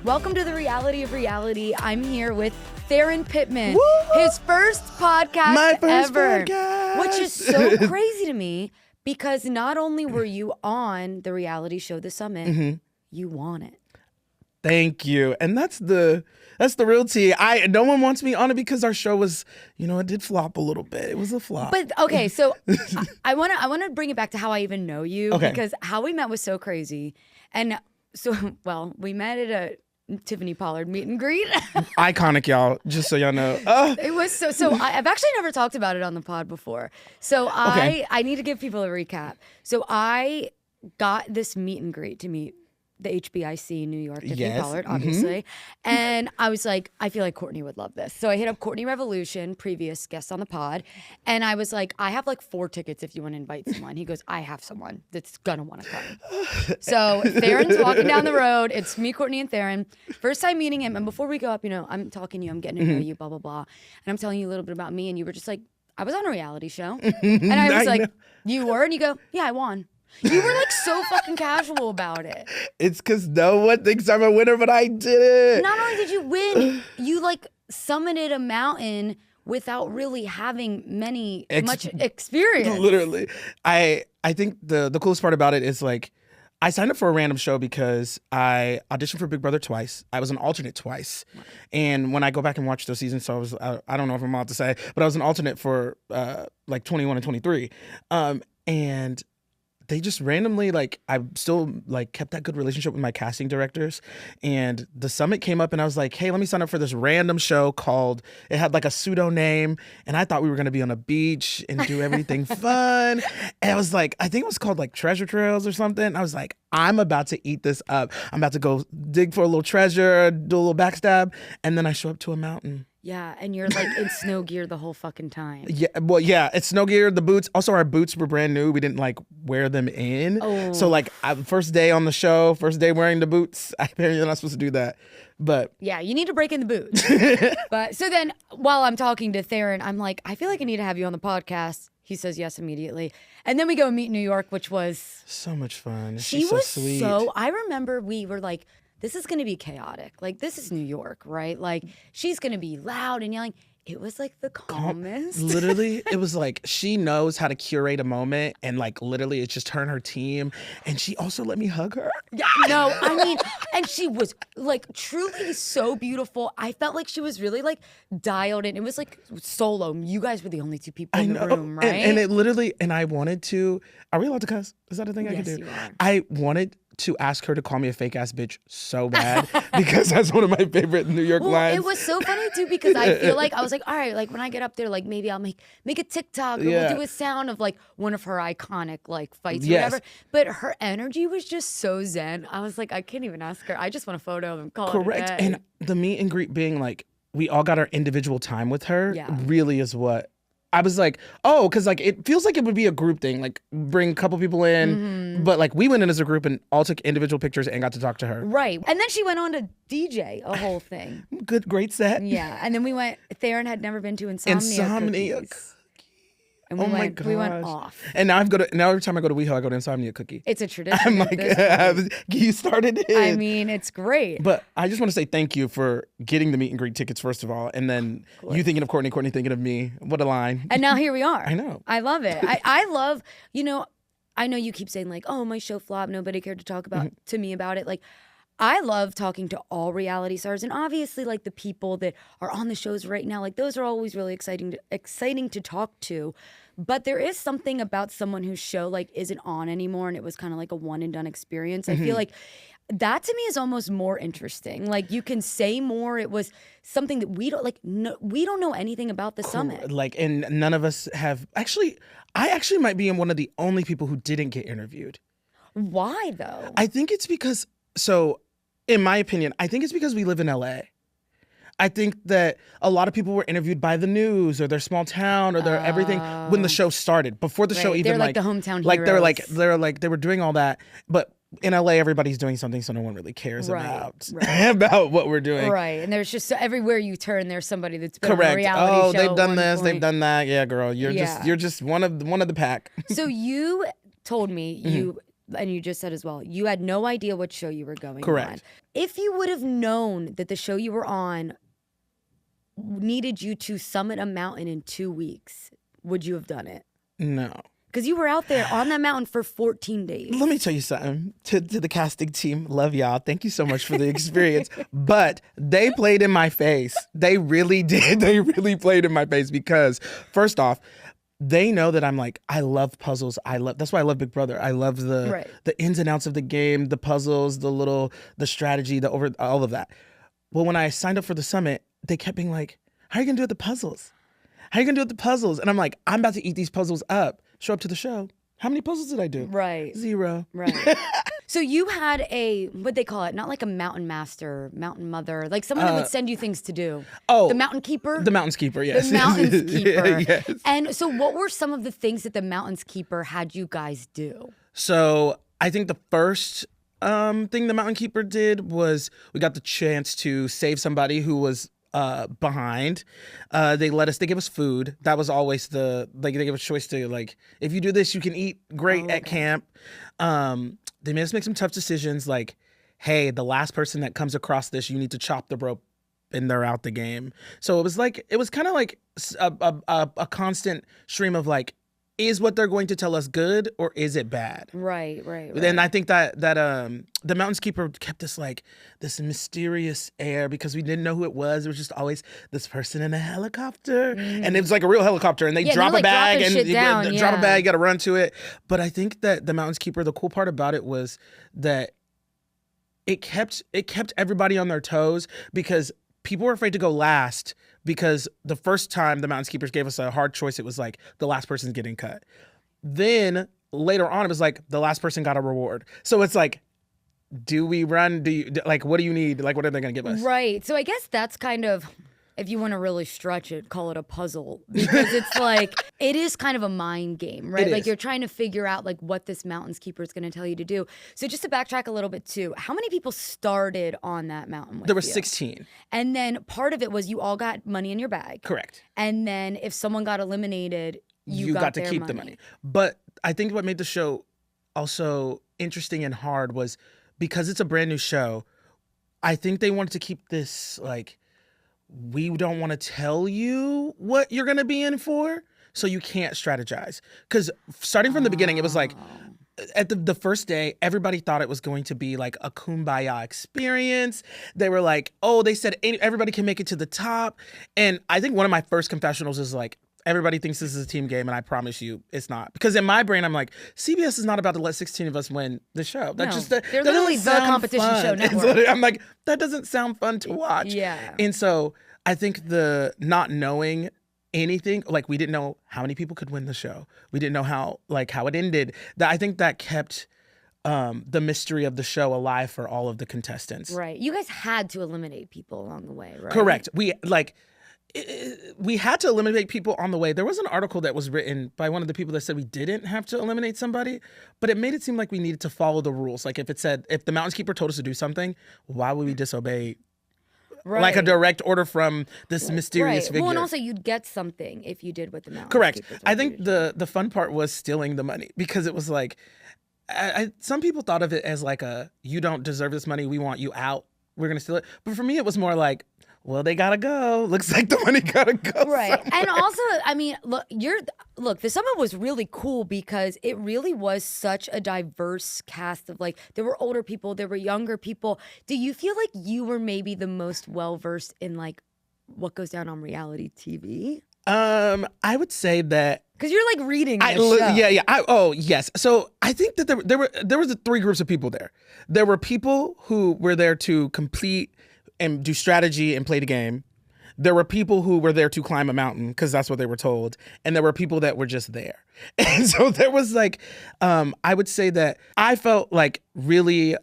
Welcome to the reality of reality. I'm here with Therron Pittman. Woo! His first podcast My first ever. podcast. Which is so crazy to me because not only were you on the reality show The Summit, you won it. Thank you. And that's the real tea. No one wants me on it because our show was, it did flop a little bit. It was a flop. But okay, so I want to bring it back to how I even know you because how we met was so crazy. And so, we met at a Tiffany Pollard meet and greet. Iconic, y'all, just so y'all know. It was so I've actually never talked about it on the pod before. So I need to give people a recap. So I got this meet and greet to meet the HBIC New York, Tiffany Pollard, obviously. And I was like, I feel like Courtney would love this. So I hit up Courtney Revolution, previous guest on the pod. And I was like, I have like 4 tickets if you want to invite someone. He goes, I have someone that's going to want to come. So Therron's walking down the road. It's me, Courtney, and Therron. First time meeting him. And before we go up, I'm talking to you. I'm getting to know you, blah, blah, blah. And I'm telling you a little bit about me. And you were just like, I was on a reality show. And I was like, you were? And you go, yeah, I won. You were like so fucking casual about it. It's because no one thinks I'm a winner, but I did it. Not only did you win, you like summited a mountain without really having much experience. Literally. I think the coolest part about it is like, I signed up for a random show because I auditioned for Big Brother twice. I was an alternate twice. And when I go back and watch those seasons, so I don't know if I'm allowed to say, but I was an alternate for like 21 and 23. And they just randomly, like, I still like kept that good relationship with my casting directors. And the Summit came up and I was like, hey, let me sign up for this random show it had like a pseudo name. And I thought we were going to be on a beach and do everything fun. And I was like, I think it was called like Treasure Trails or something. I was like, I'm about to eat this up. I'm about to go dig for a little treasure, do a little backstab. And then I show up to a mountain. Yeah, and you're like in snow gear the whole fucking time. Yeah, it's snow gear, the boots. Also, our boots were brand new. We didn't like wear them in. Oh. So like, first day on the show, first day wearing the boots, apparently you're not supposed to do that. But yeah, you need to break in the boots. But so then while I'm talking to Therron, I'm like, I feel like I need to have you on the podcast. He says yes immediately. And then we go meet New York, which was so much fun. She was was so sweet. I remember we were like, this is going to be chaotic. Like, this is New York, right? Like, she's going to be loud and yelling. It was like the calmest. Literally, it was like she knows how to curate a moment, and like literally it's just her and her team. And she also let me hug her. Yeah, no, I mean, and she was like truly so beautiful. I felt like she was really like dialed in. It was like solo. You guys were the only 2 people in the room, right? And it literally, and I wanted to, are we allowed to cuss? Is that a thing I can do? Yes, you are. I wanted to ask her to call me a fake ass bitch so bad because that's one of my favorite New York lines. It was so funny too because I feel like I was like, all right, like when I get up there, like maybe I'll make a TikTok or we'll do a sound of like one of her iconic like fights or whatever. But her energy was just so zen. I was like, I can't even ask her. I just want a photo and call it a day. And the meet and greet being like, we all got our individual time with her really is what I was like, oh, because like it feels like it would be a group thing, like bring a couple people in, but like we went in as a group and all took individual pictures and got to talk to her. Right. And then she went on to DJ a whole thing. Great set. Yeah. And then Therron had never been to Insomnia Cookies. And we went off. And now every time I go to WeHo, I go to Insomnia Cookie. It's a tradition. I'm like, you started it. I mean, it's great. But I just want to say thank you for getting the meet and greet tickets, first of all. And then you thinking of Courtney thinking of me. What a line. And now here we are. I know. I love it. I love, I know you keep saying like, oh, my show flopped. Nobody cared to talk to me about it. Like, I love talking to all reality stars, and obviously like the people that are on the shows right now, like those are always really exciting to talk to. But there is something about someone whose show like isn't on anymore and it was kind of like a one and done experience. I feel like that to me is almost more interesting. Like you can say more. It was something that we don't know anything about the Summit. Like, and none of us have I actually might be one of the only people who didn't get interviewed. Why though? I think it's because, in my opinion, I think it's because we live in LA. I think that a lot of people were interviewed by the news or their small town or their everything when the show started. Before the show even they're like the hometown like heroes. they were doing all that. But in LA, everybody's doing something, so no one really cares Right. about what we're doing. Right. And there's just everywhere you turn, there's somebody that's been on a Correct. reality Oh, show they've at done one this, they've point. done that. Yeah, girl, you're just one of the pack. So you told me Mm-hmm. and you just said as well, you had no idea what show you were going Correct. on. If you would have known that the show you were on needed you to summit a mountain in 2 weeks, would you have done it? No. Because you were out there on that mountain for 14 days. Let me tell you something. To the casting team, love y'all. Thank you so much for the experience. But they played in my face. They really did. They really played in my face because, first off, they know that I'm like, I love puzzles. That's why I love Big Brother. I love the ins and outs of the game, the puzzles, the strategy, all of that. Well, when I signed up for the summit, they kept being like, how are you gonna do it the puzzles? How are you gonna do it the puzzles? And I'm like, I'm about to eat these puzzles up. Show up to the show. How many puzzles did I do? Right. 0. Right. So you had what'd they call it? Not like a mountain master, mountain mother, like someone that would send you things to do. Oh. The mountain keeper? The mountain's keeper, yes. The mountain's keeper. Yes. And so what were some of the things that the mountain's keeper had you guys do? So I think the first thing the mountain keeper did was we got the chance to save somebody who was behind. They gave us food. That was always they gave us choice to like, if you do this, you can eat great at camp. They made us make some tough decisions like, hey, the last person that comes across this, you need to chop the rope and they're out the game. So it was kind of like a constant stream of like, is what they're going to tell us good or is it bad? Right. And I think that the mountain's keeper kept us like this mysterious air because we didn't know who it was. It was just always this person in a helicopter, and it was like a real helicopter. And they drop a bag and drop a bag, you got to run to it. But I think that the mountain's keeper, the cool part about it was that it kept everybody on their toes because people were afraid to go last. Because the first time the Mountains Keepers gave us a hard choice, it was like the last person's getting cut. Then later on, it was like the last person got a reward. So it's like, do we run? What do you need? Like, what are they going to give us? Right. So I guess that's kind of, if you want to really stretch it, call it a puzzle because it's like, it is kind of a mind game, right? Like you're trying to figure out like what this Mountains Keeper is going to tell you to do. So just to backtrack a little bit too, how many people started on that mountain with There were you? 16. And then part of it was you all got money in your bag. Correct. And then if someone got eliminated, you got to keep the money. But I think what made the show also interesting and hard was because it's a brand new show, I think they wanted to keep this like, we don't want to tell you what you're going to be in for, so you can't strategize. Because starting from the beginning, it was like, at the first day, everybody thought it was going to be like a kumbaya experience. They were like, oh, they said everybody can make it to the top. And I think one of my first confessionals is like, everybody thinks this is a team game, and I promise you it's not. Because in my brain, I'm like, CBS is not about to let 16 of us win the show. They're literally the competition show network. I'm like, that doesn't sound fun to watch. Yeah. And so I think the not knowing anything, like we didn't know how many people could win the show. We didn't know how it ended. I think that kept the mystery of the show alive for all of the contestants. Right. You guys had to eliminate people along the way, right? Correct. We had to eliminate people on the way. There was an article that was written by one of the people that said we didn't have to eliminate somebody, but it made it seem like we needed to follow the rules. Like if the Mountains Keeper told us to do something, why would we disobey? Right. Like a direct order from this mysterious figure. Well, and also you'd get something if you did what the Mountains Correct. Keepers I think the fun part was stealing the money because it was like, some people thought of it as like you don't deserve this money, we want you out, we're going to steal it. But for me, it was more like, well, they gotta go. Looks like the money gotta go. Right. Somewhere. And also, I mean, look, the summit was really cool because it really was such a diverse cast of like, there were older people, there were younger people. Do you feel like you were maybe the most well-versed in like what goes down on reality TV? I would say that because you're like reading the show. Yeah. Oh, yes. So I think that there was 3 groups of people there. There were people who were there to compete and do strategy and play the game. There were people who were there to climb a mountain because that's what they were told. And there were people that were just there. And so there was like, I would say that I felt like really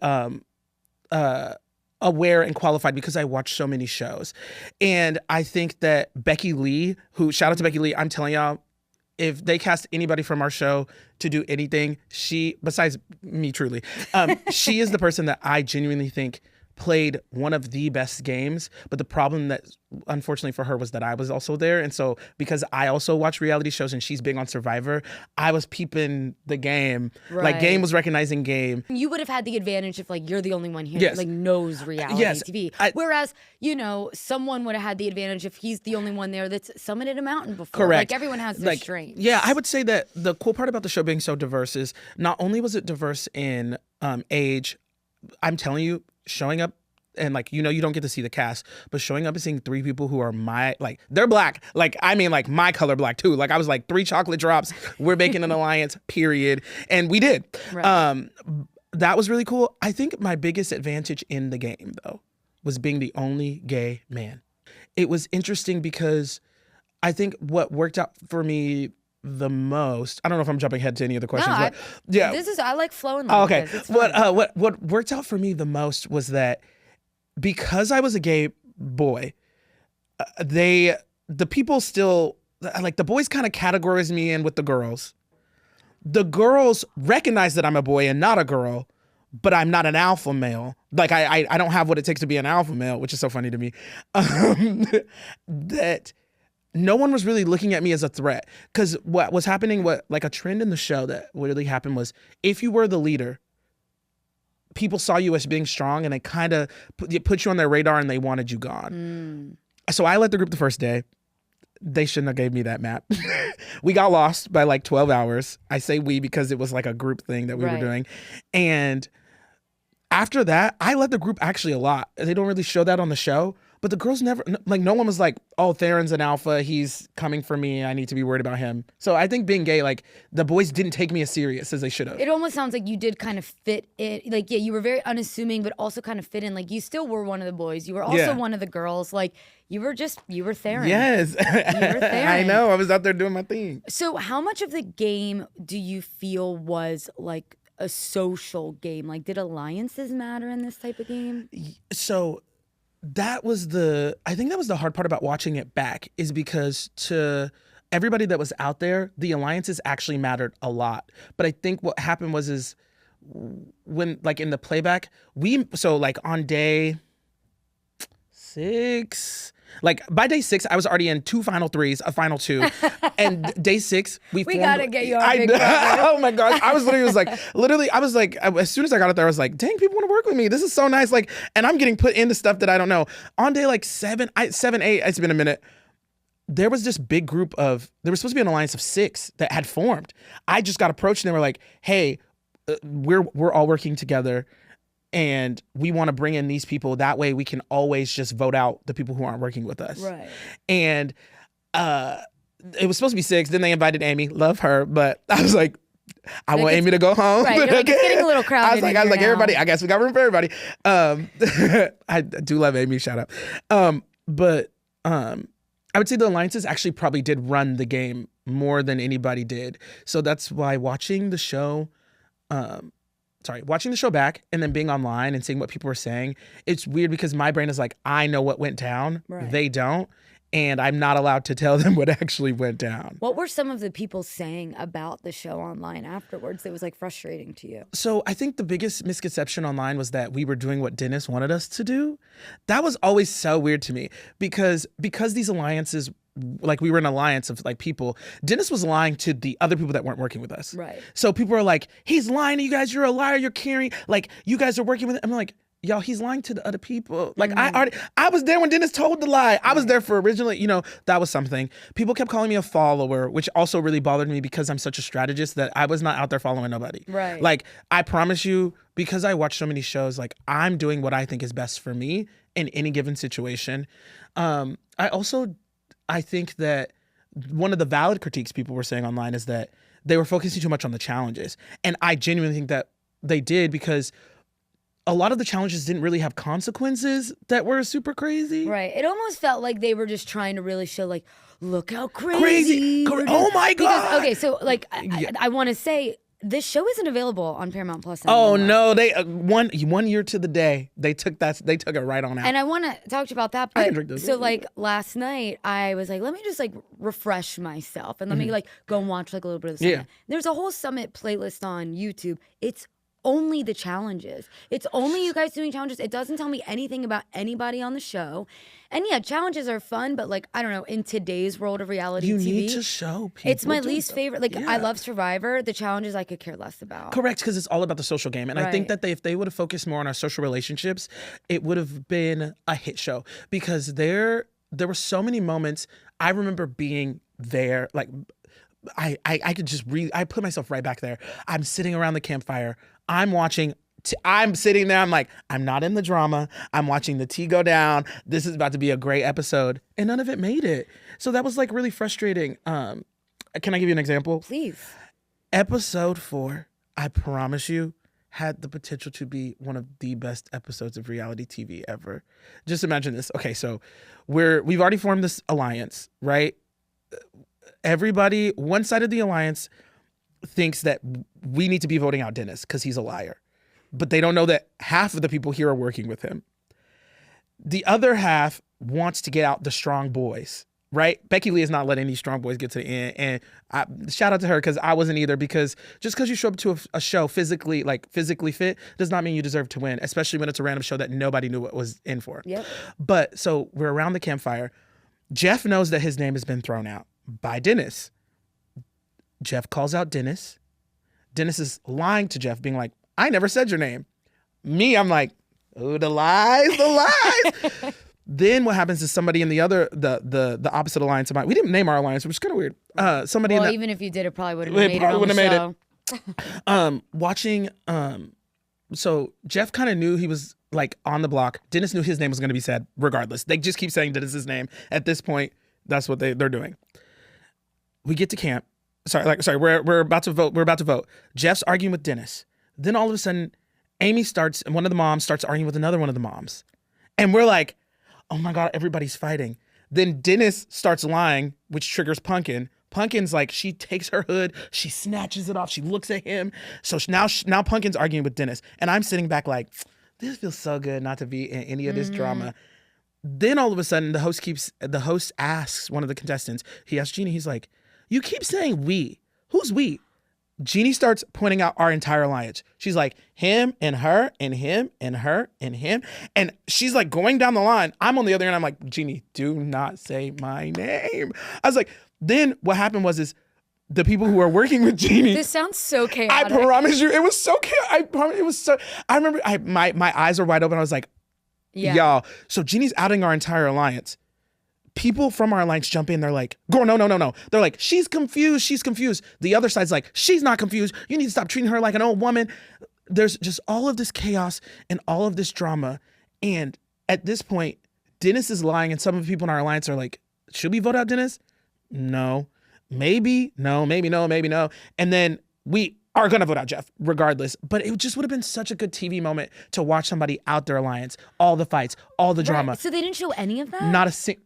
aware and qualified because I watched so many shows. And I think that Becky Lee, shout out to Becky Lee, I'm telling y'all, if they cast anybody from our show to do anything, she, besides me truly, she is the person that I genuinely think played one of the best games. But the problem that unfortunately for her was that I was also there. And so because I also watch reality shows and she's big on Survivor, I was peeping the game. Right. Like Game was recognizing Game. You would have had the advantage if like you're the only one here that like knows reality TV. Whereas, you know, someone would have had the advantage if he's the only one there that's summited a mountain before. Correct. Like everyone has their strengths. Yeah, I would say that the cool part about the show being so diverse is not only was it diverse in age, I'm telling you, showing up and like, you know, you don't get to see the cast, but showing up and seeing 3 people who are my, like, they're black. Like, I mean, like my color black too. Like I was like 3 chocolate drops. We're making an alliance, period. And we did. Right. That was really cool. I think my biggest advantage in the game though was being the only gay man. It was interesting because I think what worked out for me the most, I don't know if I'm jumping ahead to any of the questions, but yeah. I like flowing like this. What worked out for me the most was that because I was a gay boy, the people still, like the boys kind of categorized me in with the girls. The girls recognize that I'm a boy and not a girl, but I'm not an alpha male. Like I don't have what it takes to be an alpha male, which is so funny to me. That no one was really looking at me as a threat. Because what was happening, like a trend in the show that really happened was if you were the leader, people saw you as being strong and they kind of put you on their radar and they wanted you gone. So I led the group the first day. They shouldn't have gave me that map. We got lost by like 12 hours. I say we because it was like a group thing that we were doing. And after that, I led the group actually a lot. They don't really show that on the show. But the girls never, like no one was like, oh, Therron's an alpha. He's coming for me. I need to be worried about him. So I think being gay, like the boys didn't take me as serious as they should have. It almost sounds like you did kind of fit in. Like, yeah, you were very unassuming, but also kind of fit in. Like you still were one of the boys. You were also one of the girls. Like you were Therron. Yes. You were Therron. I know. I was out there doing my thing. So how much of the game do you feel was like a social game? Like did alliances matter in this type of game? So I think that was the hard part about watching it back, is because to everybody that was out there, the alliances actually mattered a lot. But I think what happened was when like in the playback, so like on day 6, like by day 6, I was already in 2 final 3s, a final 2. And day 6, we gotta get you on Big Brother. Oh my gosh. I was like, as soon as I got out there, I was like, dang, people want to work with me. This is so nice. Like, and I'm getting put into stuff that I don't know. On day like 7, 8, it's been a minute. There was this big group there was supposed to be an alliance of 6 that had formed. I just got approached and they were like, hey, we're all working together. And we want to bring in these people. That way we can always just vote out the people who aren't working with us. Right. And it was supposed to be 6. Then they invited Amy. Love her. But I was like, I want Amy to go home. Right. Like, it's getting a little crowded. I was like, everybody, I guess we got room for everybody. I do love Amy. Shout out. But I would say the alliances actually probably did run the game more than anybody did. So that's why watching the show back and then being online and seeing what people were saying, it's weird because my brain is like, I know what went down. Right. They don't. And I'm not allowed to tell them what actually went down. What were some of the people saying about the show online afterwards that was like frustrating to you? So I think the biggest misconception online was that we were doing what Dennis wanted us to do. That was always so weird to me because these alliances, like we were an alliance of like people, Dennis was lying to the other people that weren't working with us. Right. So people are like, he's lying to you guys. You're a liar. You're carrying, like you guys are working with him. I'm like, y'all, he's lying to the other people. Like I was there when Dennis told the lie. I was there for originally, that was something. People kept calling me a follower, which also really bothered me because I'm such a strategist that I was not out there following nobody. Right. Like I promise you, because I watch so many shows, like I'm doing what I think is best for me in any given situation. I think that one of the valid critiques people were saying online is that they were focusing too much on the challenges. And I genuinely think that they did because a lot of the challenges didn't really have consequences that were super crazy. Right. It almost felt like they were just trying to really show like, look how crazy. Oh my God. Because, okay, so like I want to say this show isn't available on Paramount Plus Oh anymore. no, they 1 year to the day they took it right on out. And I want to talk to you about that. I can But drink this. so like last night, I was like, let me just like refresh myself and let me like go and watch like a little bit of the Summit. Yeah. There's a whole Summit playlist on YouTube. It's only the challenges. It's only you guys doing challenges. It doesn't tell me anything about anybody on the show. And yeah, challenges are fun, but like, I don't know, in today's world of reality You TV, need to show people. it's my doing least stuff. favorite. Like, Yeah. I love Survivor. The challenges I could care less about. Correct, because it's all about the social game. And I think Right. that if they would have focused more on our social relationships, it would have been a hit show. Because there were so many moments. I remember being there, like I could just I put myself right back there. I'm sitting around the campfire. I'm watching. I'm sitting there. I'm like, I'm not in the drama. I'm watching the tea go down. This is about to be a great episode, and none of it made it. So that was like really frustrating. Can I give you an example? Please. Episode 4, I promise you, had the potential to be one of the best episodes of reality TV ever. Just imagine this. Okay, so we've already formed this alliance, right? Everybody, one side of the alliance thinks that we need to be voting out Dennis because he's a liar. But they don't know that half of the people here are working with him. The other half wants to get out the strong boys, right? Becky Lee is not letting these strong boys get to the end. And shout out to her because I wasn't either, because just because you show up to a show physically fit does not mean you deserve to win, especially when it's a random show that nobody knew what was in for. Yep. But so we're around the campfire. Jeff knows that his name has been thrown out by Dennis. Jeff calls out Dennis. Dennis is lying to Jeff, being like, I never said your name. Me, I'm like, oh, the lies. Then what happens is somebody in the opposite alliance of mine. We didn't name our alliance, which is kind of weird. Somebody Well, in even if you did, it probably would have made it on wouldn't the have show. watching. So Jeff kind of knew he was like on the block. Dennis knew his name was going to be said regardless. They just keep saying Dennis's name. At this point, that's what they're doing. We get to camp. Sorry. We're about to vote. We're about to vote. Jeff's arguing with Dennis. Then all of a sudden, one of the moms starts arguing with another one of the moms. And we're like, oh my God, everybody's fighting. Then Dennis starts lying, which triggers Pumpkin. Pumpkin's like, she takes her hood, she snatches it off, she looks at him. So now Pumpkin's arguing with Dennis. And I'm sitting back like, this feels so good not to be in any of this drama. Then all of a sudden, the host asks one of the contestants, he asks Jeannie, he's like, you keep saying we. Who's we? Jeannie starts pointing out our entire alliance. She's like, him and her and him and her and him. And she's like going down the line. I'm on the other end. I'm like, Jeannie, do not say my name. I was like, then what happened was the people who are working with Jeannie. This sounds so chaotic. I promise you, it was so chaotic. I promise it was so. I remember my eyes were wide open. I was like, Yeah. y'all. So Jeannie's outing our entire alliance. People from our alliance jump in. They're like, girl, no. They're like, she's confused. The other side's like, she's not confused. You need to stop treating her like an old woman. There's just all of this chaos and all of this drama. And at this point, Dennis is lying. And some of the people in our alliance are like, should we vote out Dennis? No. Maybe. No, maybe no, maybe no. And then we are going to vote out Jeff regardless. But it just would have been such a good TV moment to watch somebody out their alliance, all the fights, all the drama. Right. So they didn't show any of that?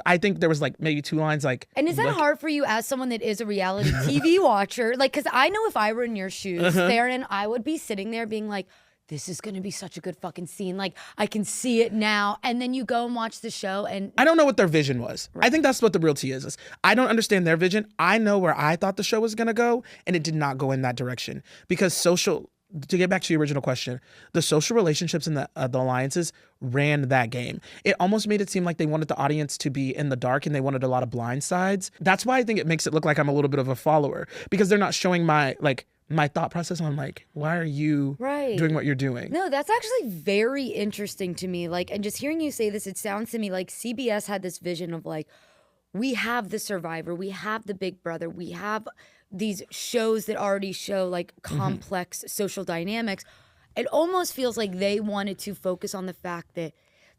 I think there was like maybe 2 lines like. And is that hard for you as someone that is a reality TV watcher? Like, because I know if I were in your shoes, Therron, I would be sitting there being like, this is going to be such a good fucking scene. Like, I can see it now. And then you go and watch the show and... I don't know what their vision was. Right. I think that's what the real tea is. I don't understand their vision. I know where I thought the show was going to go, and it did not go in that direction. Because to get back to your original question, the social relationships and the alliances ran that game. It almost made it seem like they wanted the audience to be in the dark and they wanted a lot of blind sides. That's why I think it makes it look like I'm a little bit of a follower, because they're not showing my thought process on like, why are you doing what you're doing? No, that's actually very interesting to me. Like, and just hearing you say this, it sounds to me like CBS had this vision of like, we have the Survivor, we have the Big Brother, we have these shows that already show like complex social dynamics. It almost feels like they wanted to focus on the fact that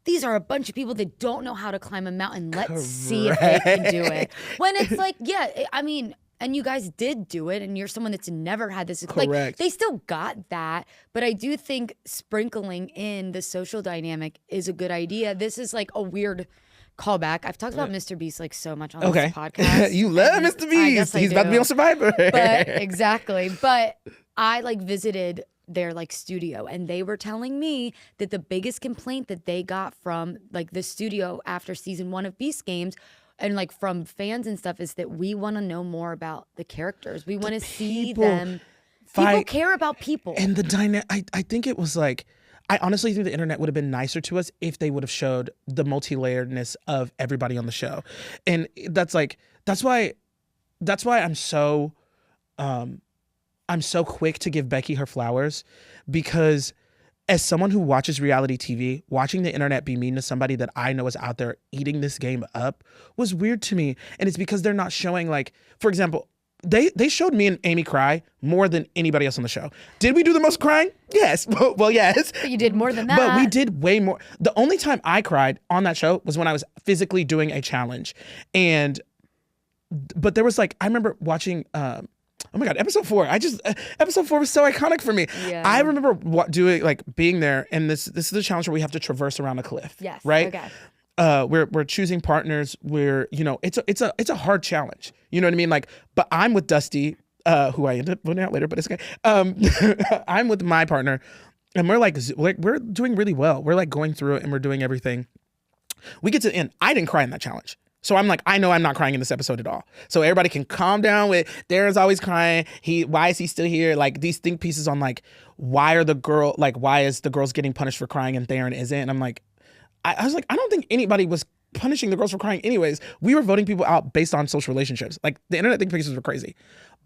these are a bunch of people that don't know how to climb a mountain. Let's see if they can do it. When it's like, yeah, I mean... And you guys did do it, and you're someone that's never had this. Correct. Like, they still got that, but I do think sprinkling in the social dynamic is a good idea. This is like a weird callback. I've talked about Mr. Beast like so much on this podcast. You love Mr. Beast. He's about to be on Survivor. But exactly. But I like visited their like studio, and they were telling me that the biggest complaint that they got from like the studio after season 1 of Beast Games and like from fans and stuff is that we want to know more about the characters. We want to see them. People care about people. And the dynamic, I think it was like, I honestly think the internet would have been nicer to us if they would have showed the multi-layeredness of everybody on the show. And that's why I'm so quick to give Becky her flowers, because as someone who watches reality TV, watching the internet be mean to somebody that I know is out there eating this game up was weird to me. And it's because they're not showing, like, for example, they showed me and Amy cry more than anybody else on the show. Did we do the most crying? Yes. Well, yes. But you did more than that. But we did way more. The only time I cried on that show was when I was physically doing a challenge. But there was like, I remember watching, oh my God, episode 4. Episode 4 was so iconic for me. Yeah. I remember being there, and this is the challenge where we have to traverse around a cliff. Yes. Right? Okay. We're choosing partners. It's a hard challenge. You know what I mean? Like, but I'm with Dusty, who I end up voting out later, but it's okay. I'm with my partner, and we're doing really well. We're like going through it, and we're doing everything. We get to the end. I didn't cry in that challenge. So I'm like, I know I'm not crying in this episode at all. So everybody can calm down with Therron's always crying. Why is he still here? Like these think pieces on like, why is the girls getting punished for crying and Therron isn't? And I'm like, I was like, I don't think anybody was punishing the girls for crying anyways. We were voting people out based on social relationships. Like the internet think pieces were crazy.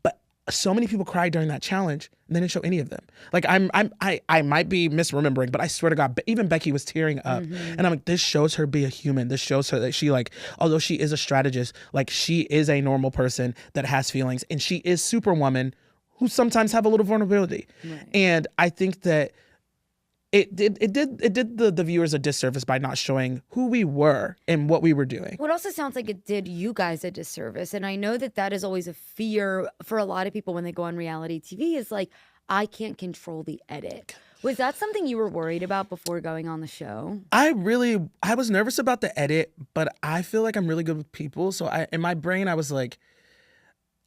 But so many people cried during that challenge and they didn't show any of them. Like I might be misremembering, but I swear to God, even Becky was tearing up. Mm-hmm. And I'm like, this shows her be a human. This shows her that she like, although she is a strategist, like she is a normal person that has feelings, and she is Superwoman who sometimes have a little vulnerability. Right. And I think that it did the viewers a disservice by not showing who we were and what we were doing. Well, it also sounds like it did you guys a disservice. And I know that is always a fear for a lot of people when they go on reality TV, is like, I can't control the edit. Was that something you were worried about before going on the show? I was nervous about the edit, but I feel like I'm really good with people. So in my brain, I was like,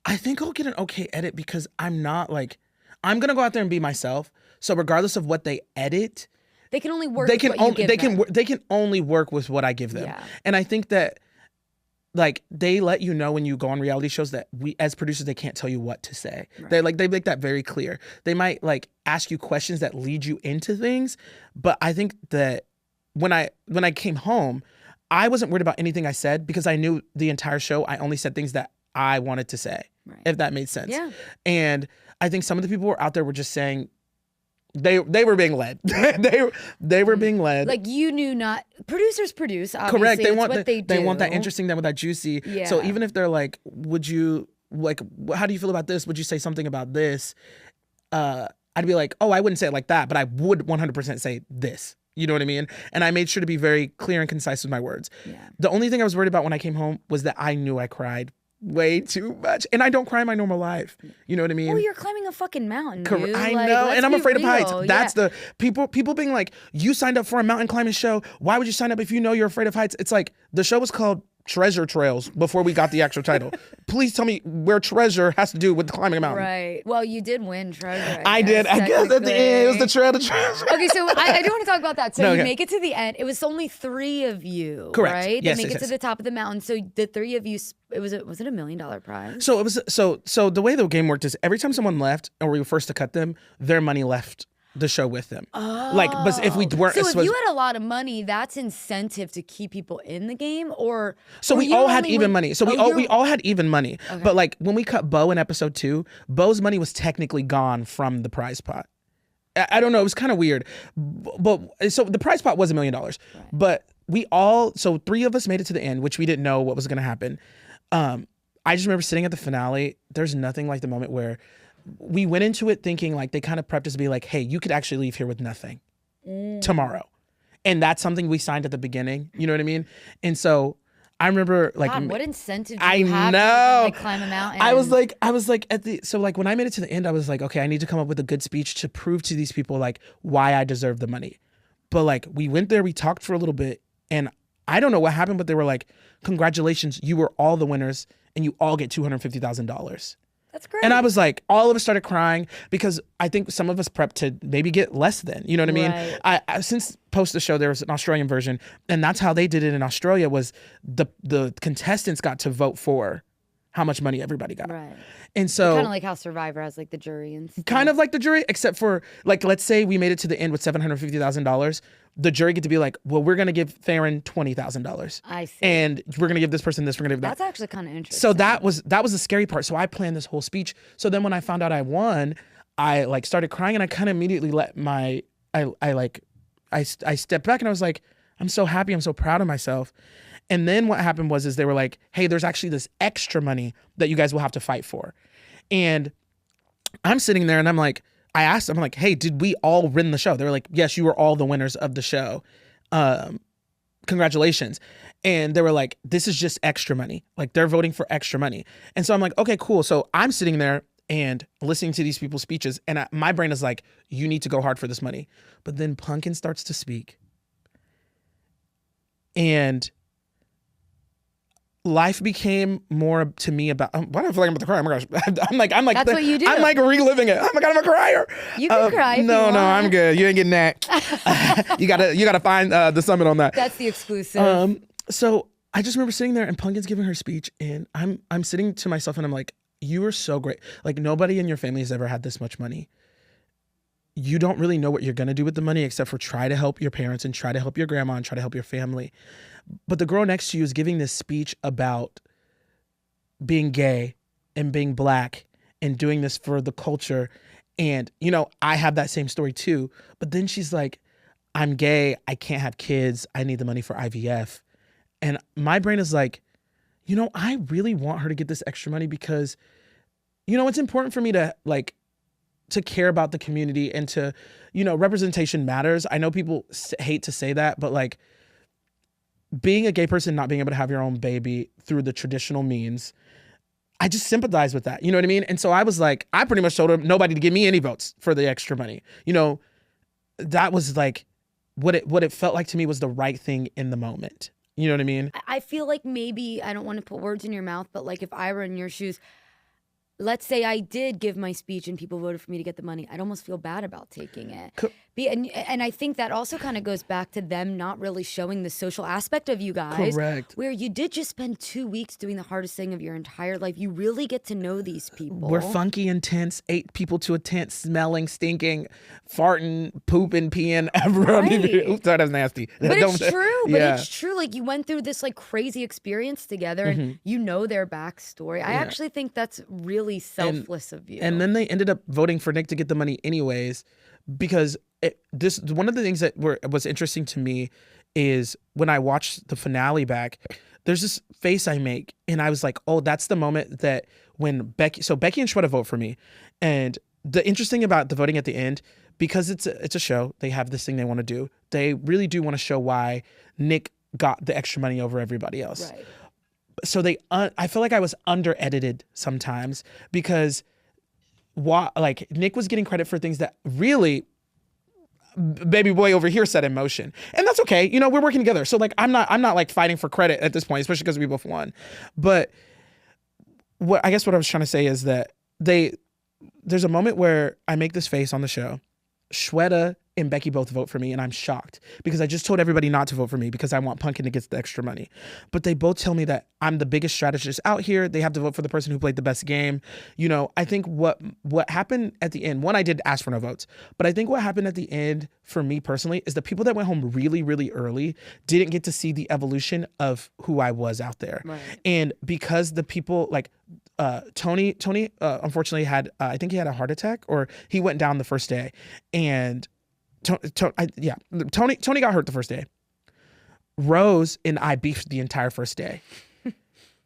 I think I'll get an okay edit, because I'm not like, I'm going to go out there and be myself. So regardless of what they edit, they can only work. They can only work with what I give them. Yeah. And I think that like they let you know when you go on reality shows that we as producers, they can't tell you what to say. Right. They make that very clear. They might like ask you questions that lead you into things, but I think that when I came home, I wasn't worried about anything I said, because I knew the entire show I only said things that I wanted to say. Right. If that made sense. Yeah. And I think some of the people were out there were just saying they were being led. they were being led. Like you knew not producers produce. Obviously. Correct. They want that interesting, that juicy. Yeah. So even if they're like, would you like? How do you feel about this? Would you say something about this? I'd be like, oh, I wouldn't say it like that, but I would 100% say this. You know what I mean? And I made sure to be very clear and concise with my words. Yeah. The only thing I was worried about when I came home was that I knew I cried way too much, and I don't cry in my normal life. You know what I mean? Well, you're climbing a fucking mountain, dude. I like, know, and I'm afraid real. of heights. That's the people being like, you signed up for a mountain climbing show. Why would you sign up if you know you're afraid of heights? It's like the show was called Treasure Trails before we got the actual title. Please tell me where treasure has to do with climbing a mountain. Right. Well, you did win treasure. I did. I guess at the end it was the trail to treasure. Okay, so I do want to talk about that. So you make it to the end. It was only 3 of you, correct? Right? Yes, they make it to the top of the mountain. So the 3 of you, was it $1 million prize? So it was. So the way the game worked is every time someone left or we were forced to cut them, their money left the show with them. Oh. Like, but if we weren't, so if you had a lot of money, that's incentive to keep people in the game, or so we all had even money. So we all had even money. Okay. But like when we cut Bo in episode 2, Bo's money was technically gone from the prize pot. I don't know. It was kind of weird, but so the prize pot was $1 million. Right. But so 3 of us made it to the end, which we didn't know what was going to happen. I just remember sitting at the finale. There's nothing like the moment where we went into it thinking like they kind of prepped us to be like, hey, you could actually leave here with nothing tomorrow. And that's something we signed at the beginning. You know what I mean? And so I remember like, God, what incentive do you have to like, climb a mountain? I was like so like when I made it to the end, I was like, okay, I need to come up with a good speech to prove to these people like why I deserve the money. But like we went there, we talked for a little bit, and I don't know what happened, but they were like, congratulations, you were all the winners and you all get $250,000. That's great. And I was like, all of us started crying because I think some of us prepped to maybe get less than, you know what I mean? Right. I since post the show, there was an Australian version, and that's how they did it in Australia was the contestants got to vote for how much money everybody got. Right. And so kind of like how Survivor has like the jury and stuff. kind of like the jury, except for like, let's say we made it to the end with $750,000. The jury get to be like, well, we're going to give Therron $20,000. I see. And we're going to give this person this, we're going to give that. That's actually kind of interesting. So that was the scary part. So I planned this whole speech. So then when I found out I won, I like started crying, and I kind of immediately let I stepped back and I was like, I'm so happy. I'm so proud of myself. And then what happened was they were like, hey, there's actually this extra money that you guys will have to fight for. And I'm sitting there and I'm like, I asked them, I'm like, hey, did we all win the show? They were like, yes, you were all the winners of the show. Congratulations. And they were like, this is just extra money. Like they're voting for extra money. And so I'm like, okay, cool. So I'm sitting there and listening to these people's speeches, and my brain is like, you need to go hard for this money. But then Pumpkin starts to speak. And life became more to me about. Why do I feel like I'm about to cry? Oh my gosh! I'm like. That's what you do. I'm like reliving it. Oh my god, I'm a crier. You can cry. If No, you no, want. I'm good. You ain't getting that. you gotta find the summit on that. That's the exclusive. So I just remember sitting there and Pumpkin's giving her speech, and I'm sitting to myself and I'm like, you are so great. Like nobody in your family has ever had this much money. You don't really know what you're gonna do with the money except for try to help your parents and try to help your grandma and try to help your family. But the girl next to you is giving this speech about being gay and being black and doing this for the culture. And, you know, I have that same story too. But then she's like, I'm gay. I can't have kids. I need the money for IVF. And my brain is like, you know, I really want her to get this extra money because, you know, it's important for me to care about the community and to, you know, representation matters. I know people hate to say that, but like, being a gay person, not being able to have your own baby through the traditional means, I just sympathize with that. You know what I mean? And so I was like, I pretty much told her nobody to give me any votes for the extra money. You know, that was like what it felt like to me was the right thing in the moment. You know what I mean? I feel like maybe, I don't want to put words in your mouth, but like if I were in your shoes, let's say I did give my speech and people voted for me to get the money, I'd almost feel bad about taking it. And I think that also kind of goes back to them not really showing the social aspect of you guys. Correct. Where you did just spend 2 weeks doing the hardest thing of your entire life. You really get to know these people. We're funky and tense, 8 people to a tent, smelling, stinking, farting, pooping, peeing. Right. Oops, that was nasty. But it's true. Yeah. But it's true. Like you went through this like crazy experience together and you know their backstory. I actually think that's really selfless of you. And then they ended up voting for Nick to get the money anyways, because one of the things that was interesting to me is when I watched the finale back, there's this face I make and I was like, oh, that's the moment that when Becky and Shweta vote for me. And the interesting about the voting at the end, because it's a show, they have this thing they want to do. They really do want to show why Nick got the extra money over everybody else. Right. So I feel like I was under edited sometimes because Nick was getting credit for things that really baby boy over here set in motion, and that's okay. You know, we're working together. So like, I'm not like fighting for credit at this point, especially because we both won. But what I was trying to say is that there's a moment where I make this face on the show. Shweta and Becky both vote for me, and I'm shocked because I just told everybody not to vote for me because I want Pumpkin to get the extra money. But they both tell me that I'm the biggest strategist out here. They have to vote for the person who played the best game. You know, I think what happened at the end, one, I did ask for no votes, but I think what happened at the end for me personally is the people that went home really, really early didn't get to see the evolution of who I was out there. Right. And because the people like Tony unfortunately had I think he had a heart attack or he went down the first day, and Tony got hurt the first day. Rose and I beefed the entire first day.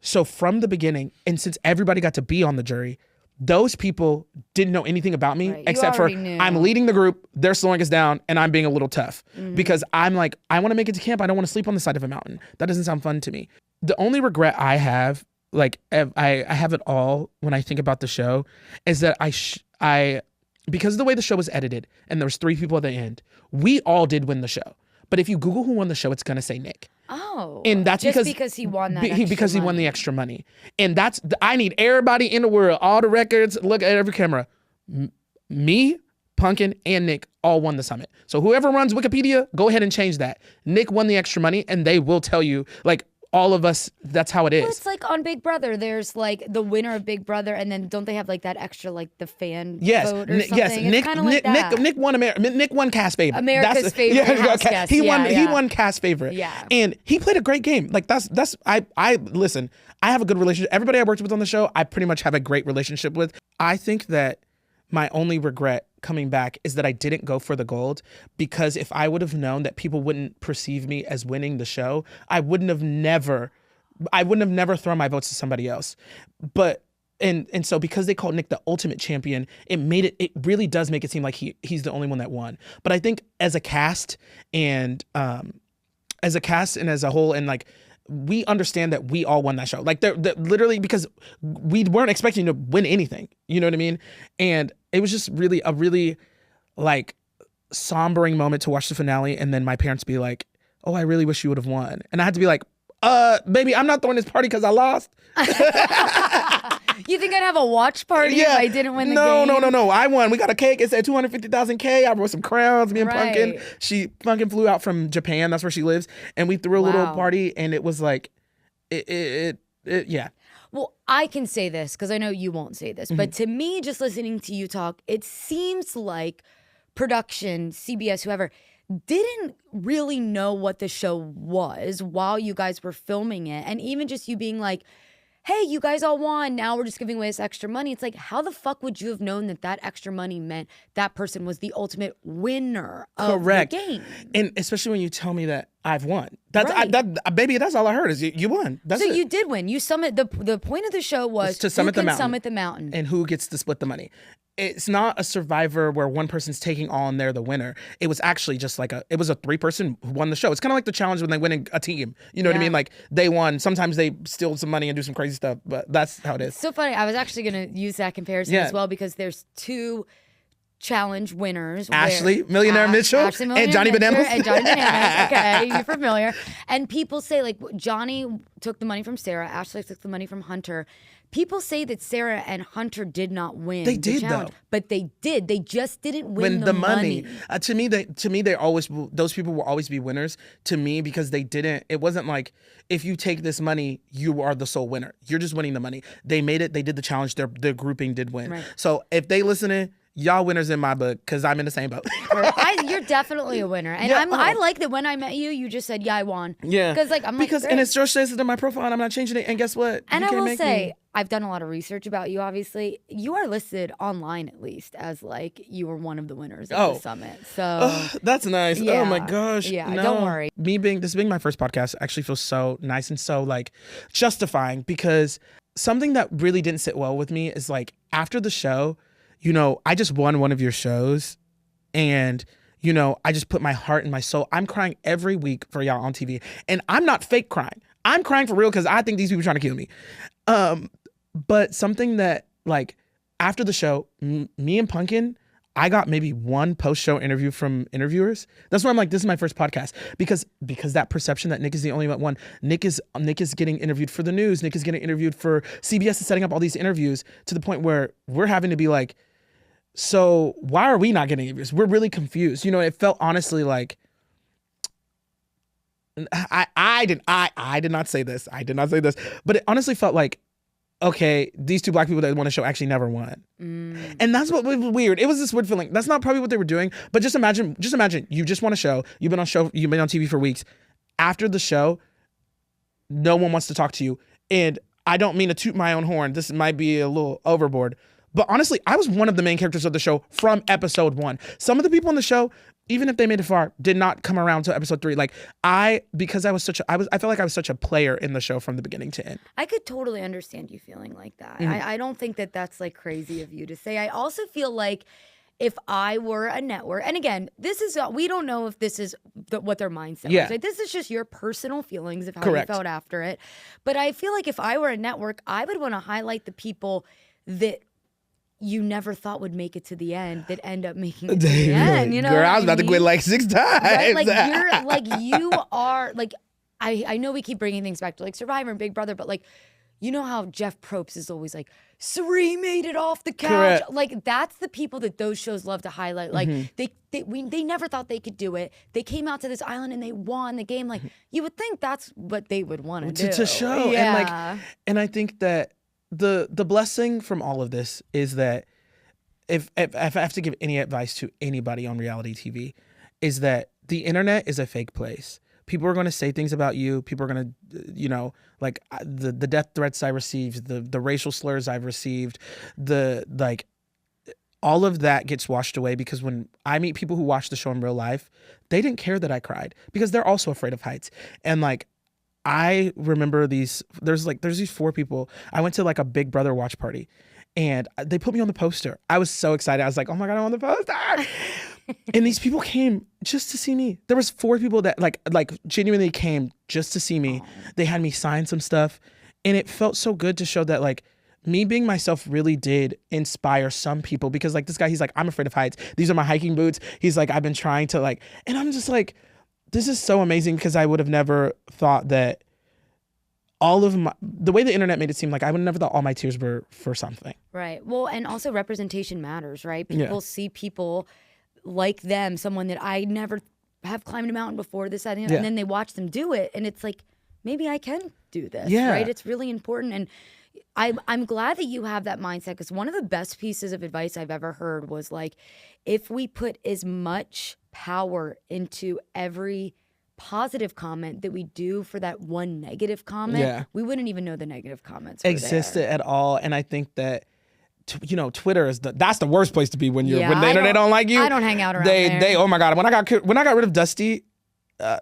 So from the beginning, and since everybody got to be on the jury, those people didn't know anything about me Right. except for knew. I'm leading the group, they're slowing us down, and I'm being a little tough because I'm like, I want to make it to camp. I don't want to sleep on the side of a mountain. That doesn't sound fun to me. The only regret I have, like I have it all when I think about the show, is that I because of the way the show was edited and there was 3 people at the end, we all did win the show. But if you Google who won the show, it's going to say Nick. Oh. And that's because he won that because he won the extra money. And I need everybody in the world, all the records, look at every camera. Me, Pumpkin, and Nick all won the summit. So whoever runs Wikipedia, go ahead and change that. Nick won the extra money, and they will tell you, like, all of us, that's how it is. Well, it's like on Big Brother, there's like the winner of Big Brother, and then don't they have like that extra, like the fan vote or something? Yes, Nick won cast favorite. America's favorite house guest. He won cast favorite. Yeah. And he played a great game. Like I listen, I have a good relationship. Everybody I worked with on the show, I pretty much have a great relationship with. I think that my only regret coming back is that I didn't go for the gold, because if I would have known that people wouldn't perceive me as winning the show, I wouldn't have never thrown my votes to somebody else. But and so because they called Nick the ultimate champion, it really does make it seem like he's the only one that won. But I think as a cast and as a whole, and like, we understand that we all won that show. Like, they're literally, because we weren't expecting to win anything. You know what I mean? And it was just really a really like sombering moment to watch the finale, and then my parents be like, "Oh, I really wish you would have won," and I had to be like, baby, I'm not throwing this party because I lost." You think I'd have a watch party if I didn't win the game? No. I won. We got a cake. It said 250,000 K. I brought some crowns. Me and Pumpkin. She fucking flew out from Japan. That's where she lives. And we threw a little party, and it was like, yeah. Well, I can say this because I know you won't say this, but to me, just listening to you talk, it seems like production, CBS, whoever, didn't really know what the show was while you guys were filming it. And even just you being like, hey, you guys all won, now we're just giving away this extra money. It's like, how the fuck would you have known that extra money meant that person was the ultimate winner of the game? And especially when you tell me that I've won. Baby, that's all I heard is you won. That's it. You did win. You summit the point of the show was to summit the mountain. Summit the mountain. And who gets to split the money. It's not a Survivor where one person's taking all and they're the winner. It was actually just like it was a 3-person who won the show. It's kind of like the challenge when they win a team. You know what I mean? Like, they won. Sometimes they steal some money and do some crazy stuff, but that's how it is. So funny. I was actually going to use that comparison as well, because there's 2 challenge winners. Ashley, Millionaire Mitchell, and Johnny Bananas. And Johnny Bananas. Okay, you're familiar. And people say, like, Johnny took the money from Sarah, Ashley took the money from Hunter. People say that Sarah and Hunter did not win. They did, though. But they did. They just didn't win the money. To me, those people will always be winners to me, because they didn't. It wasn't like, if you take this money, you are the sole winner. You're just winning the money. They made it. They did the challenge. Their grouping did win. Right. So if they listening, y'all winners in my book, because I'm in the same boat. You're definitely a winner. And I like that when I met you, you just said, yeah, I won. Yeah. Because and it's George says it in my profile, and I'm not changing it. And guess what? And I will say, I've done a lot of research about you, obviously. You are listed online, at least, as like you were one of the winners of the summit. So that's nice. Yeah, oh my gosh. Yeah, don't worry. This being my first podcast actually feels so nice and so like justifying, because something that really didn't sit well with me is, like, after the show, you know, I just won one of your shows, and, you know, I just put my heart and my soul. I'm crying every week for y'all on TV, and I'm not fake crying. I'm crying for real, because I think these people are trying to kill me. But something that, like, after the show, me and Pumpkin, I got maybe one post-show interview from interviewers. That's why I'm like, this is my first podcast, because that perception that Nick is the only one. Nick is getting interviewed for the news. Nick is getting interviewed for CBS, is setting up all these interviews, to the point where we're having to be like, so why are we not getting interviews? We're really confused. You know, it felt honestly like, I did not say this. But it honestly felt like, okay, these 2 black people that won the show actually never won. And that's what was weird. It was this weird feeling. That's not probably what they were doing, but just imagine you just won a show. You've been on TV for weeks. After the show, no one wants to talk to you. And I don't mean to toot my own horn. This might be a little overboard, but honestly, I was one of the main characters of the show from episode 1. Some of the people on the show, even if they made it far, did not come around to episode 3. Like, I felt like I was such a player in the show from the beginning to end. I could totally understand you feeling like that. I don't think that that's like crazy of you to say. I also feel like if I were a network, and again, we don't know if this is what their mindset was. Right? This is just your personal feelings of how you felt after it. But I feel like if I were a network, I would want to highlight the people that you never thought would make it to the end that end up making it to the end. You know, girl, I was about to quit like 6 times. Right? Like you're like you are like I know we keep bringing things back to like Survivor and Big Brother, but like you know how Jeff Probst is always like, Sari made it off the couch. Correct. Like that's the people that those shows love to highlight. Like they never thought they could do it. They came out to this island and they won the game. Like you would think that's what they would want to do To show. Yeah. And I think that the blessing from all of this is that if I have to give any advice to anybody on reality TV, is that the internet is a fake place. People are going to say things about you. People are going to, you know, like the death threats I received, the racial slurs I've received, all of that gets washed away because when I meet people who watch the show in real life, they didn't care that I cried because they're also afraid of heights. And like, I remember there's these 4 people. I went to like a Big Brother watch party and they put me on the poster. I was so excited. I was like, oh my God, I'm on the poster. And these people came just to see me. There was 4 people that like genuinely came just to see me. They had me sign some stuff. And it felt so good to show that like me being myself really did inspire some people because like this guy, he's like, I'm afraid of heights. These are my hiking boots. He's like, I've been trying to like, and I'm just like, this is so amazing because I would have never thought that the way the internet made it seem like I would have never thought all my tears were for something. Right. Well, and also representation matters, right? People see people like them, someone that I never have climbed a mountain before, this, that, and then they watch them do it, and it's like, maybe I can do this, right? It's really important, and I'm glad that you have that mindset because one of the best pieces of advice I've ever heard was like, if we put as much power into every positive comment that we do for that one negative comment, we wouldn't even know the negative comments existed at all. And I think that Twitter is that's the worst place to be when the internet don't like you. I don't hang out around there. They oh my God, when I got rid of Dusty,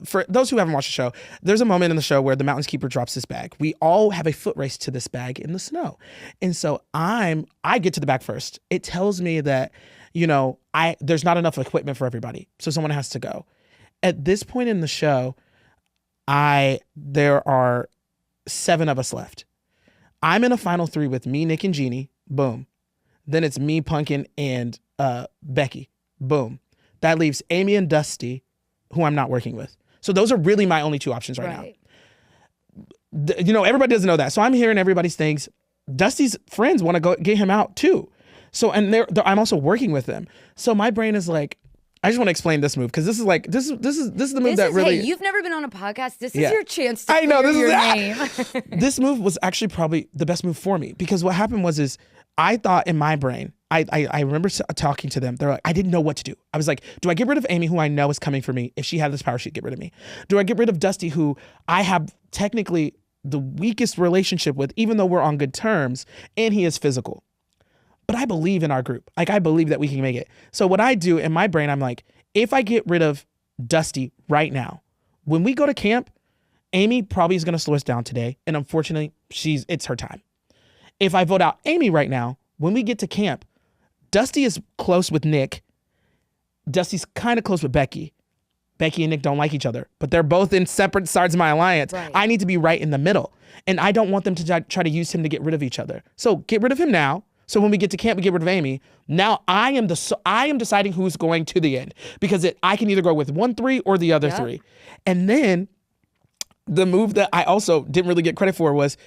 for those who haven't watched the show, there's a moment in the show where the Mountains Keeper drops this bag. We all have a foot race to this bag in the snow, and so I get to the bag first. It tells me that there's not enough equipment for everybody, so someone has to go. At this point in the show, there are 7 of us left. I'm in a final 3 with me, Nick, and Jeannie. Boom. Then it's me, Punkin, and Becky. Boom. That leaves Amy and Dusty, who I'm not working with. So those are really my only 2 options right now. Everybody doesn't know that. So I'm hearing everybody's things. Dusty's friends want to go get him out too. So I'm also working with them. So my brain is like, I just want to explain this move because this is the move that really. Hey, you've never been on a podcast. This is your chance to clear your name. This move was actually probably the best move for me because what happened was I thought in my brain, I remember talking to them. They're like, I didn't know what to do. I was like, do I get rid of Amy, who I know is coming for me? If she had this power, she'd get rid of me. Do I get rid of Dusty, who I have technically the weakest relationship with, even though we're on good terms, and he is physical? But I believe in our group. Like, I believe that we can make it. So what I do in my brain, I'm like, if I get rid of Dusty right now, when we go to camp, Amy probably is going to slow us down today. And unfortunately, it's her time. If I vote out Amy right now, when we get to camp, Dusty is close with Nick. Dusty's kind of close with Becky. Becky and Nick don't like each other, but they're both in separate sides of my alliance. Right. I need to be right in the middle. And I don't want them to try to use him to get rid of each other. So get rid of him now. So when we get to camp, we get rid of Amy. Now I am deciding who's going to the end because I can either go with 1-3 or the other 3. And then the move that I also didn't really get credit for was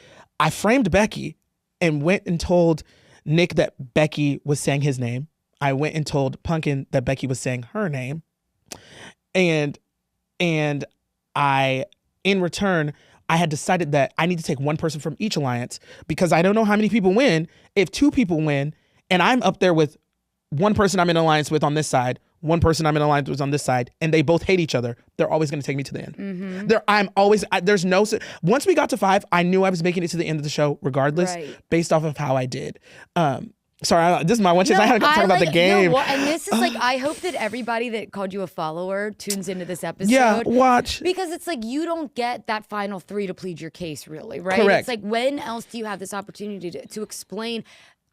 I framed Becky and went and told Nick that Becky was saying his name. I went and told Punkin that Becky was saying her name. And I, in return, I had decided that I need to take one person from each alliance because I don't know how many people win. If 2 people win and I'm up there with one person I'm in alliance with on this side, one person I'm in alliance with on this side, and they both hate each other, they're always going to take me to the end. Mm-hmm. Once we got to 5, I knew I was making it to the end of the show regardless, based off of how I did. Sorry, this is my one chance. I had to talk about the game. And this is like, I hope that everybody that called you a follower tunes into this episode. Yeah, watch. Because it's like, you don't get that final 3 to plead your case, really, right? Correct. It's like, when else do you have this opportunity to explain?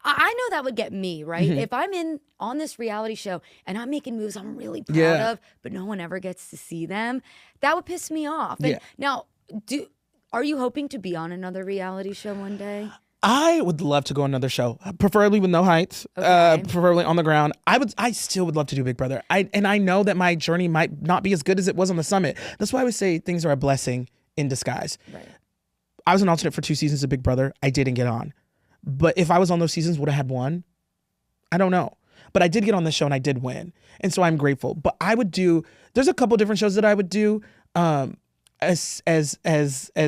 I know that would get me, right? Mm-hmm. If I'm on this reality show and I'm making moves I'm really proud of, but no one ever gets to see them, that would piss me off. And now, are you hoping to be on another reality show one day? I would love to go on another show, preferably with no heights, Okay. preferably on the ground. I still would love to do Big Brother. I know that my journey might not be as good as it was on the summit. That's why I would say things are a blessing in disguise. Right. I was an alternate for 2 seasons of Big Brother. I didn't get on. But if I was on those seasons, would I have won? I don't know. But I did get on the show and I did win. And so I'm grateful. But there's a couple different shows that I would do. As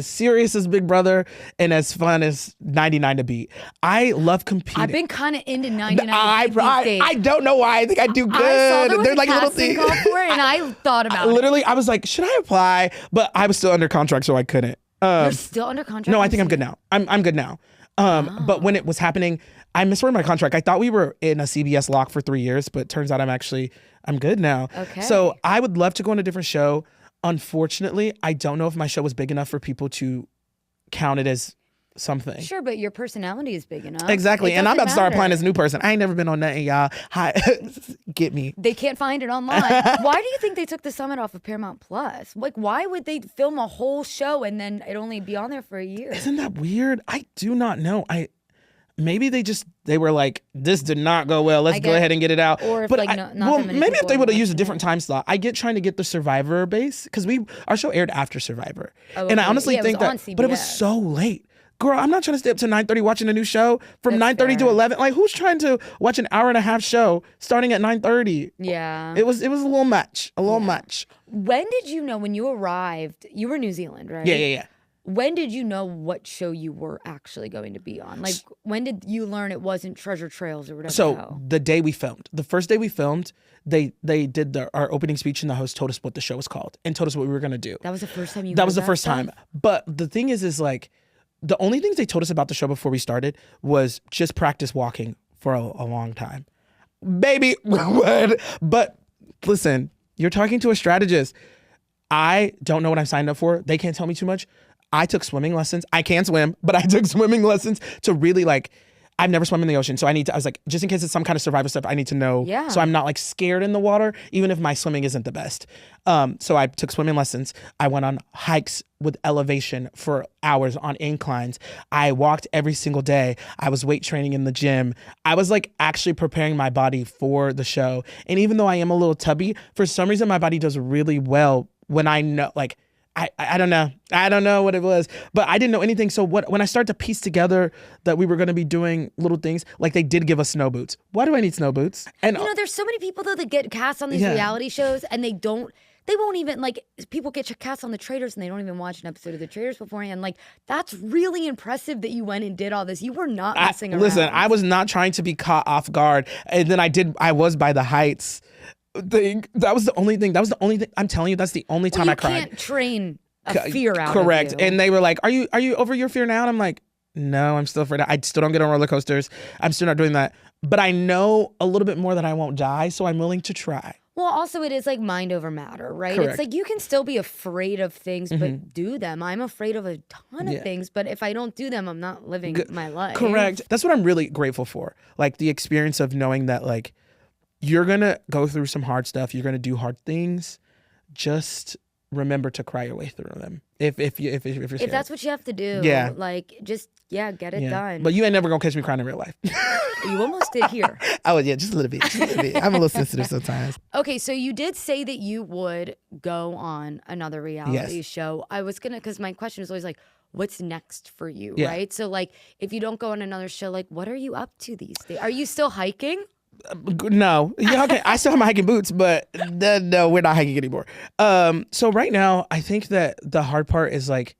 serious as Big Brother and as fun as 99 to Beat. I love competing. I've been kind of into 99 I, to Beat these days. I don't know why. I think I do good. I saw there was They're a like little casting things. call for it, and I thought about it. Literally, I was like, should I apply? But I was still under contract, so I couldn't. You're still under contract? No, I think I'm good now. I'm good now. But when it was happening, I misread my contract. I thought we were in a CBS lock for 3 years, but turns out I'm good now. Okay. So I would love to go on a different show. Unfortunately, I don't know if my show was big enough for people to count it as something. Sure, but your personality is big enough. Exactly. And I'm about to start applying matter. as a new person. I ain't never been on nothing, y'all. Hi. Get me. They can't find it online. Why do you think they took the summit off of Paramount Plus? Like, why would they film a whole show and then it only be on there for a year? Isn't that weird? I do not know. Maybe they were like, this did not go well. Let's go ahead and get it out. Or if but like not that many maybe if people they would have watching used a different it. time slot. I get trying to get the Survivor base because our show aired after Survivor, Oh, and I okay. honestly Yeah, it think was on that, but it was CBS. so late. Girl, I'm not trying to stay up to 9:30 watching a new show from That's 9:30 to fair. 11. Like, who's trying to watch an hour and a half show starting at 9:30? Yeah. It was a little much. A little much. When did you know when you arrived? You were in New Zealand, right? Yeah. When did you know what show you were actually going to be on? Like, when did you learn it wasn't Treasure Trails or whatever? So the day we filmed, the first day we filmed, they did our opening speech and the host told us what the show was called and told us what we were gonna do. That was the first time you. That heard was the first stuff? time. But the thing is like, the only things they told us about the show before we started was just practice walking for a long time. Baby, what? But listen, you're talking to a strategist. I don't know what I'm signed up for. They can't tell me too much. I took swimming lessons. I can't swim, but I took swimming lessons to really like, I've never swum in the ocean. So I was like, just in case it's some kind of survival stuff, I need to know. Yeah. So I'm not like scared in the water, even if my swimming isn't the best. So I took swimming lessons. I went on hikes with elevation for hours on inclines. I walked every single day. I was weight training in the gym. I was like actually preparing my body for the show. And even though I am a little tubby, for some reason my body does really well when I know, like, I don't know. I don't know what it was, but I didn't know anything. So when I started to piece together that we were going to be doing little things, like they did give us snow boots. Why do I need snow boots? And There's so many people though that get cast on these Yeah. reality shows and they won't even like people get cast on the Traitors and they don't even watch an episode of the Traitors beforehand. Like that's really impressive that you went and did all this. You were not messing around. Listen, I was not trying to be caught off guard, and then I was by the heights thing. That was the only thing. I'm telling you, that's the only time I cried. You can't train a fear out Correct. of you. And they were like, are you over your fear now? And I'm like, no, I'm still afraid. I still don't get on roller coasters. I'm still not doing that. But I know a little bit more that I won't die, so I'm willing to try. Well, also it is like mind over matter, right? Correct. It's like you can still be afraid of things, but do them. I'm afraid of a ton of things, but if I don't do them, I'm not living my life. Correct. That's what I'm really grateful for. Like the experience of knowing that like you're gonna go through some hard stuff. You're gonna do hard things. Just remember to cry your way through them. If you're scared. If that's what you have to do, Yeah. like just get it done. But you ain't never gonna catch me crying in real life. You almost did here. Oh yeah, just a little bit. I'm a little sensitive sometimes. Okay, so you did say that you would go on another reality show. I was gonna, because my question is always like, what's next for you, Yeah. right? So like, if you don't go on another show, like, what are you up to these days? Are you still hiking? No. Yeah, okay. I still have my hiking boots, but no, we're not hiking anymore. So right now, I think that the hard part is like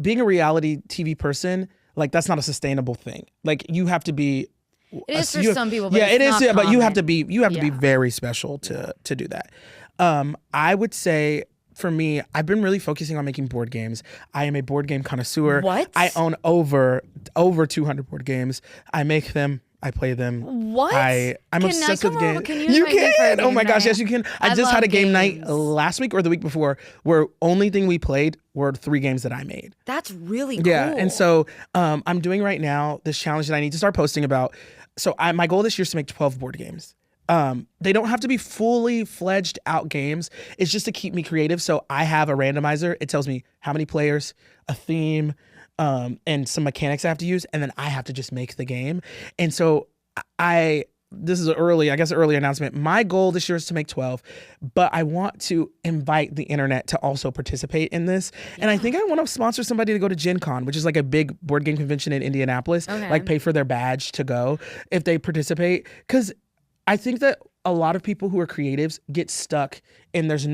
being a reality TV person. Like that's not a sustainable thing. Like you have to be. It is for some people, but yeah, it's it is. not Yeah, but you have common. to be very special to do that. I would say. For me, I've been really focusing on making board games. I am a board game connoisseur. What? I own over 200 board games. I make them. I play them. What? I'm Can I obsessed come with games. over? Can you You invite me for a can. Oh game my gosh, night? yes, you can. I just love had a game night games. last week or the week before where only thing we played were 3 games that I made. That's really cool. Yeah, and so I'm doing right now this challenge that I need to start posting about. So my goal this year is to make 12 board games. They don't have to be fully fledged out games. It's just to keep me creative. So I have a randomizer. It tells me how many players, a theme, and some mechanics I have to use, and then I have to just make the game. And so this is an early announcement. My goal this year is to make 12, but I want to invite the internet to also participate in this. Yeah. And I think I want to sponsor somebody to go to Gen Con, which is like a big board game convention in Indianapolis, like pay for their badge to go if they participate. Because I think that a lot of people who are creatives get stuck and there's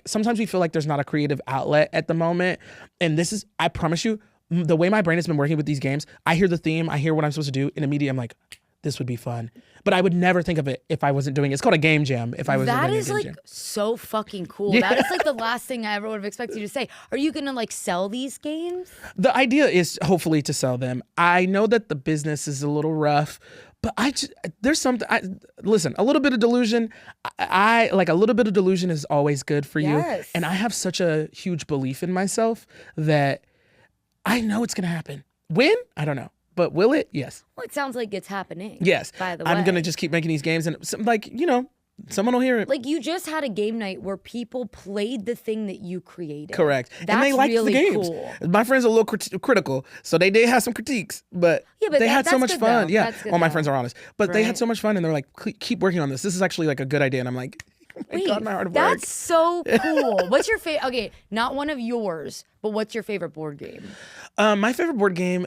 sometimes we feel like there's not a creative outlet at the moment. And this is, I promise you, the way my brain has been working with these games, I hear the theme, I hear what I'm supposed to do, and immediately I'm like, this would be fun. But I would never think of it if I wasn't doing it. It's called a game jam if I wasn't doing a game jam. That is so fucking cool. That is like the last thing I ever would have expected you to say. Are you going to sell these games? The idea is hopefully to sell them. I know that the business is a little rough, but there's something, listen, a little bit of delusion. A little bit of delusion is always good for you. And I have such a huge belief in myself that I know it's going to happen. When? I don't know. But will it? Yes. Well, it sounds like it's happening. Yes. By the way. I'm going to just keep making these games and someone will hear it. You just had a game night where people played the thing that you created. Correct. That's and they liked really the games. Cool. My friends are a little critical, so they did have some critiques, but they had so much fun. Though. Yeah. All my friends are honest. But they had so much fun and they're like, keep working on this. This is actually like a good idea. And I'm like, oh my God, my hard work. That's so cool. What's your favorite? Okay, not one of yours, but what's your favorite board game? My favorite board game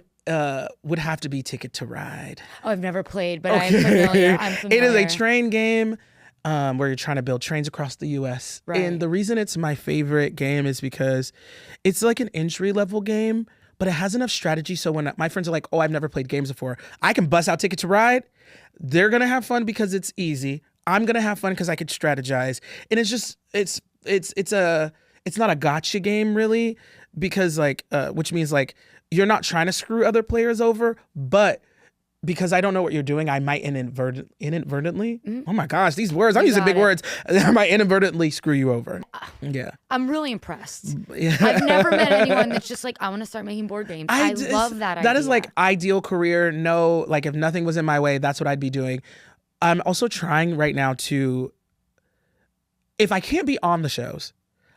would have to be Ticket to Ride. Oh, I've never played, but I'm familiar. It is a train game where you're trying to build trains across the U.S. Right. And the reason it's my favorite game is because it's like an entry-level game, but it has enough strategy so when my friends are like, oh, I've never played games before, I can bust out Ticket to Ride. They're going to have fun because it's easy. I'm going to have fun because I could strategize. And it's just, it's not a gotcha game really because which means you're not trying to screw other players over, but because I don't know what you're doing, I might inadvertently. Oh my gosh, these words! I'm using big words. I might inadvertently screw you over. Yeah, I'm really impressed. Yeah. I've never met anyone that's just I want to start making board games. I love that idea. That is ideal career. No, if nothing was in my way, that's what I'd be doing. I'm also trying right now to, if I can't be on the shows,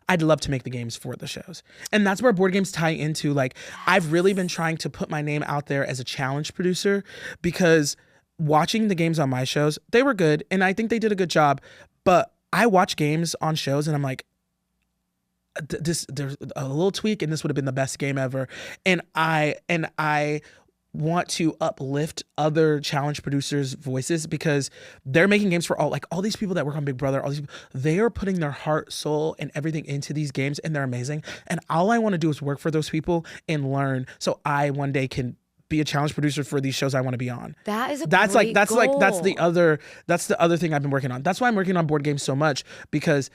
I'd love to make the games for the shows. And that's where board games tie into, I've really been trying to put my name out there as a challenge producer because watching the games on my shows, they were good and I think they did a good job, but I watch games on shows and I'm like, there's a little tweak and this would have been the best game ever. And I want to uplift other challenge producers' voices because they're making games for all these people that work on Big Brother, all these people, they are putting their heart, soul, and everything into these games and they're amazing. And all I want to do is work for those people and learn so I one day can be a challenge producer for these shows I want to be on. That is that's the other thing I've been working on. That's why I'm working on board games so much because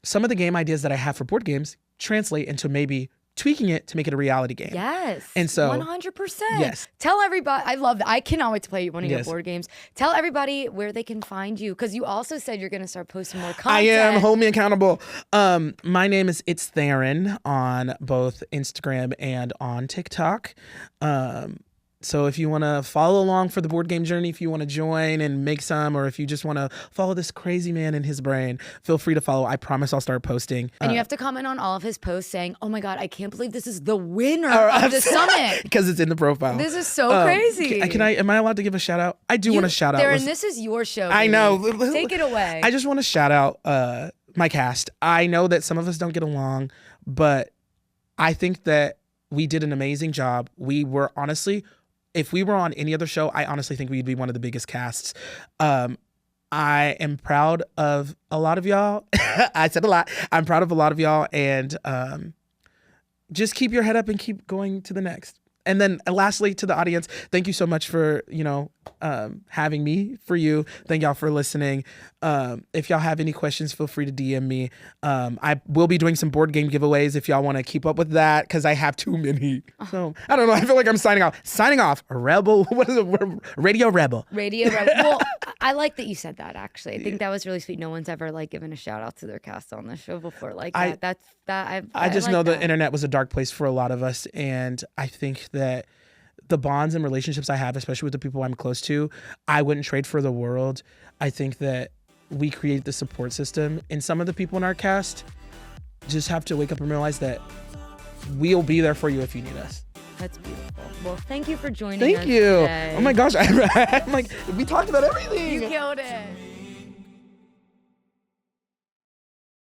some of the game ideas that I have for board games translate into maybe tweaking it to make it a reality game. Yes. And so 100%. Yes. Tell everybody, I love that. I cannot wait to play one of your Yes. board games. Tell everybody where they can find you because you also said you're going to start posting more content. I am. Hold me accountable. My name is It's Therron on both Instagram and on TikTok. So if you want to follow along for the board game journey, if you want to join and make some, or if you just want to follow this crazy man in his brain, feel free to follow. I promise I'll start posting. And you have to comment on all of his posts saying, oh my God, I can't believe this is the winner of the summit. Because it's in the profile. This is so crazy. Am I allowed to give a shout out? I do want to shout out. Darren, this is your show. I know. Take it away. I just want to shout out my cast. I know that some of us don't get along, but I think that we did an amazing job. We were honestly, if we were on any other show, I honestly think we'd be one of the biggest casts. I am proud of a lot of y'all. I said a lot. I'm proud of a lot of y'all. And just keep your head up and keep going to the next. And then lastly, to the audience, thank you so much for, having me, for you. Thank y'all for listening. If y'all have any questions, feel free to DM me. I will be doing some board game giveaways if y'all want to keep up with that because I have too many. So I don't know. I feel like I'm signing off. Signing off. Rebel. What is it? Radio Rebel. Radio Rebel. Well, I like that you said that, actually. I think that was really sweet. No one's ever given a shout out to their cast on the show before. I just know the internet was a dark place for a lot of us. And I think that the bonds and relationships I have, especially with the people I'm close to, I wouldn't trade for the world. I think that we create the support system, and some of the people in our cast just have to wake up and realize that we'll be there for you if you need us. That's beautiful. Well, thank you for joining us Thank you. today. Oh my gosh, I'm like, we talked about everything. You killed it.